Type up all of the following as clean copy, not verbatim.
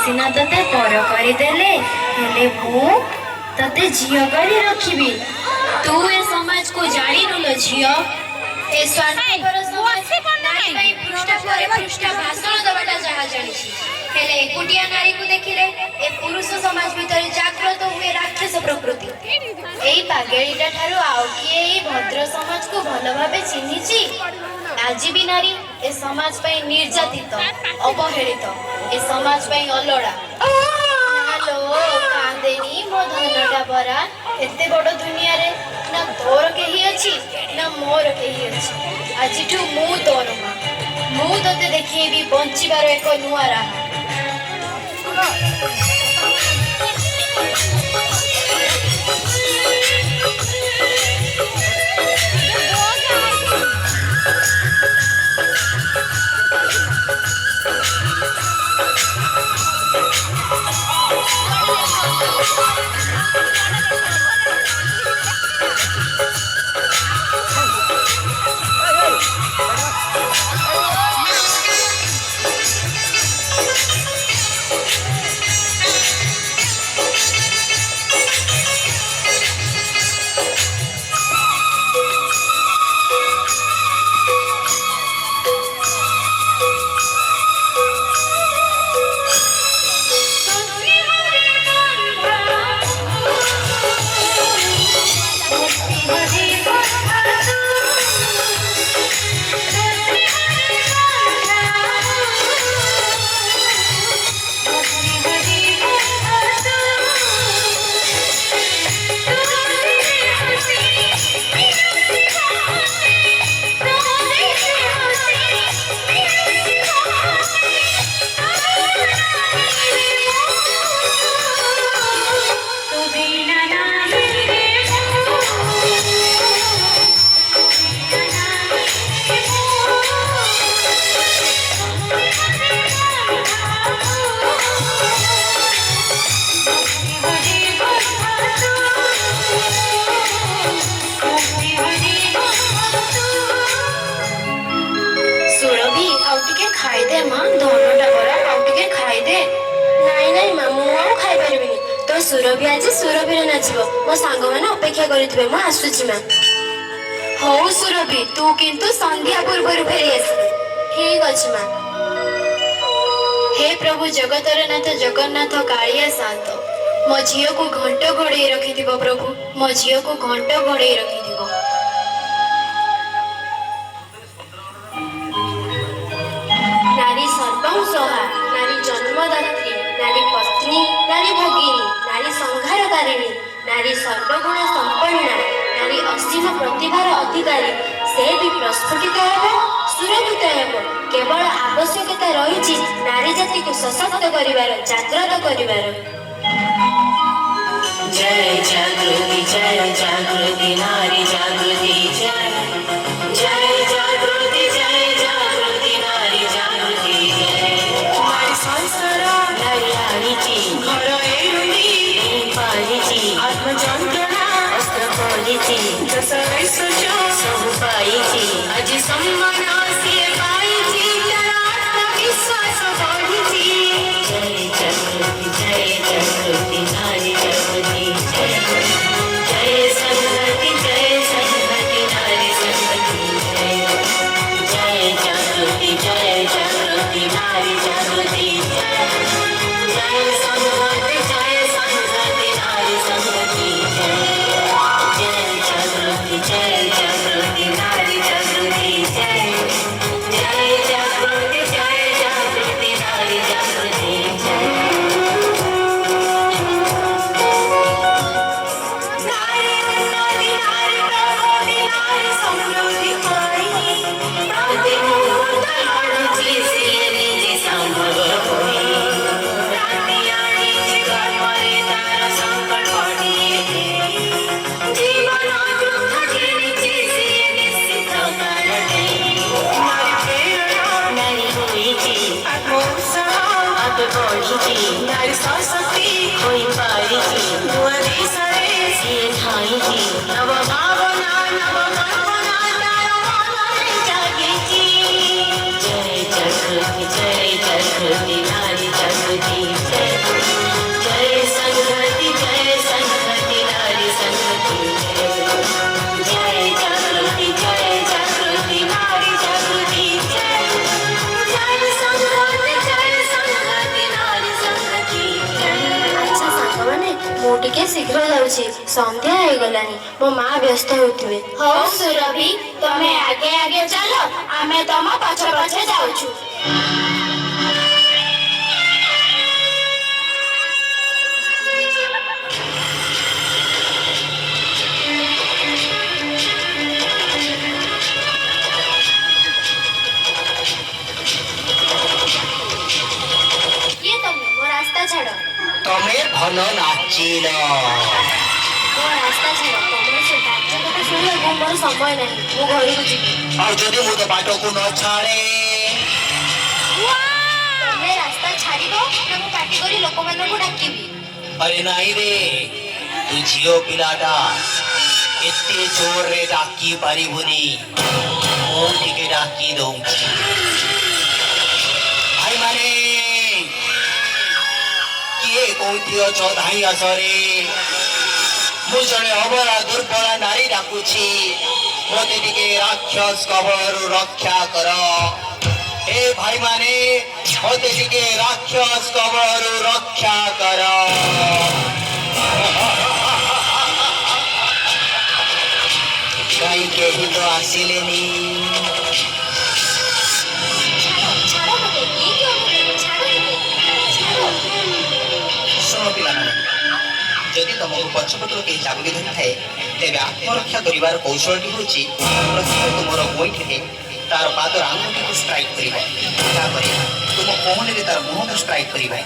सीना तते पर करदेले मु तते झील कर रखी। तू ए समाज को जानी नुल झील ए स्वार्थपर समाज नारी भाई पृष्ठा पर पृष्ठा भाषण दबाटा जहा जानी हेले एकुटिया नारी को देखिले ए पुरुष समाज भीतर जागृत हुए राक्षस प्रकृति। एई पागेलीटा ठारू आउ किए एई भद्र समाज को भल भाबे चिन्हिची। आज भी नारी ए समाज पई निर्यातित अवहेलित ए समाज पई अलड़ा। हेलो कांदेनी मो धनटा बरा एते बड़ दुनिया रे ना तोर केही अछि ना मोर केही अछि। आजिठू मु तोर मा मु तते देखिबी बंचिबार एक नुआ राह। सुरभि आज सुरभि नाचब मो सांग मैंने अपेक्षा करेंगे मु आसुची माँ। हौ सुरभि तू किंतु संध्या पूर्व फेरी आस ठीक अच्छे माँ। हे प्रभु जगतर नाथ जगन्नाथ कालिया शांत मो झील को घंट घोड़े रखि प्रभु मो झील को घंट घोड़े रखि। नारी सर्वं सहा नारी जन्मदात्री नारी पत्नी नारी भगिनी नारी संहारकारिणी नारी सर्वगुण संपन्ना नारी असीम प्रतिभार अधिकारी से भी प्रस्फुटित हेब सुरक्षित हेब। केवल आवश्यकता रही नारी जाति को सशक्त करिवार जागृत करिवार। जय जागृति नारी जागृति जय जय जागृति नारी जागृति जय। नारी संसार नारी आनिची घर एरुंदी पालिची आत्म जंत्रणा अस्त्र खोलिची जस ऐश्वर्य सब पाइची आज सम्मान से पाइची तार आत्मविश्वास बढ़िची। जय जागृति नारी जागृति जय जय संहति नारी संहति जय जय जागृति नारी जागृति जय जय संहति नारी संहति जय जय जागृति नारी जागृति जय जय जागृति नारी जागृति जय। नारी संस्कृति कोई पारिची नुआ देशरे सिए ठाईची नव भावना नव कल्पना तारो मनरे जागीची। जय जागृति नारी जागृति जय ଶୀଘ୍ର ଯାଉଛି, ସନ୍ଧ୍ୟା ହେଇଗଲାଣି, ମୋ ମା ବ୍ୟସ୍ତ ହେଉଥିବେ। ହଉ ସୁରଭି, ତମେ ଆଗେ ଆଗେ ଚାଲ, ଆମେ ତମ ପଛେ ପଛେ ଯାଉଛୁ। କିଏ ତମେ? ମୋ ରାସ୍ତା ଛାଡ଼। ତମେ ଭଲ ନାଚିଲ। ମୋ ରାସ୍ତା ଛାଡ଼। ତମର ସେ ବାଜେ କଥା ଶୁଣିବାକୁ ମୋର ସମୟ ନାହିଁ, ମୁଁ ଘରକୁ ଯିବି। ଆଉ ଯଦି ମୁଁ ତ ବାଟକୁ ନ ଛାଡ଼େ? ତମେ ରାସ୍ତା ଛାଡ଼ିବ ନା ମୁଁ ପାଟି କରି ଲୋକମାନଙ୍କୁ ଡାକିବି? ଆରେ ନାଇଁ ରେ, ତୁ ଝିଅ ପିଲାଟା, ଏତେ ଜୋରରେ ଡାକି ପାରିବୁନି, ମୁଁ ଟିକେ ଡାକି ଦଉଛି। ଭାଇମାନେ, କିଏ କୋଉଠି ଅଛ ଧାଇଁ ଆସରେ। ମୁଁ ଜଣେ ଅବଳା ଦୁର୍ବଳା ନାରୀ ଡାକୁଛି, ମୋତେ ଟିକେ ରାକ୍ଷସ କବଳରୁ ରକ୍ଷା କର। ଏ ଭାଇମାନେ, ମୋତେ ଟିକେ ରାକ୍ଷସ କବଳରୁ ରକ୍ଷା କର। କାହିଁ କେହି ତ ଆସିଲେନି। ଛାଡ଼ ମୋତେ, କିଏ ଛାଡ଼ ଶୁଣ ପିଲାମାନେ, ଯଦି ତମକୁ ପଛପଟରୁ କେହି ଚାବୁକି ଧରିଥାଏ, ତେବେ ଆତ୍ମରକ୍ଷା କରିବାର କୌଶଳଟି ହେଉଛି ପ୍ରଥମେ ତୁମର ଗୋଇଠିରେ ତାର ପାଦର ଆଙ୍ଗୁଠିକୁ ଷ୍ଟ୍ରାଇକ୍ କରିବା, ତାପରେ ତୁମ କହୁଣିରେ ତାର ମୁହଁକୁ ଷ୍ଟ୍ରାଇକ୍ କରିବା।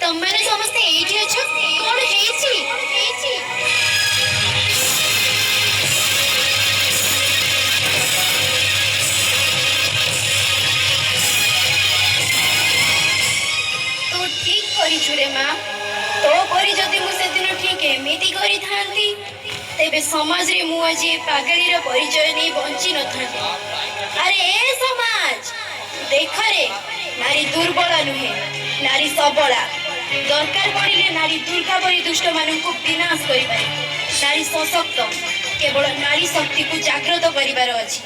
ତମମାନେ ସମସ୍ତେ ଏଇଠି ଅଛ, କଣ ହେଇଛି? ତୁ ଠିକ କରିଛୁ ରେ ମା। ତୋ ପରି ଯଦି ମୁଁ ସେଦିନ ଠିକ ଏମିତି କରିଥାନ୍ତି, ତେବେ ସମାଜରେ ମୁଁ ଆଜି ଏ ପାଗଳୀର ପରିଚୟ ନେଇ ବଞ୍ଚି ନଥାନ୍ତି। ଆରେ ଏ ସମାଜ ଦେଖରେ, ନାରୀ ଦୁର୍ବଳ ନୁହେଁ, ନାରୀ ସବଳା। ଦରକାର ପଡ଼ିଲେ ନାରୀ ଦୁର୍ଗା ପରି ଦୁଷ୍ଟମାନଙ୍କୁ ବିନାଶ କରିପାରେ। ନାରୀ ସଶକ୍ତ, କେବଳ ନାରୀ ଶକ୍ତିକୁ ଜାଗ୍ରତ କରିବାର ଅଛି।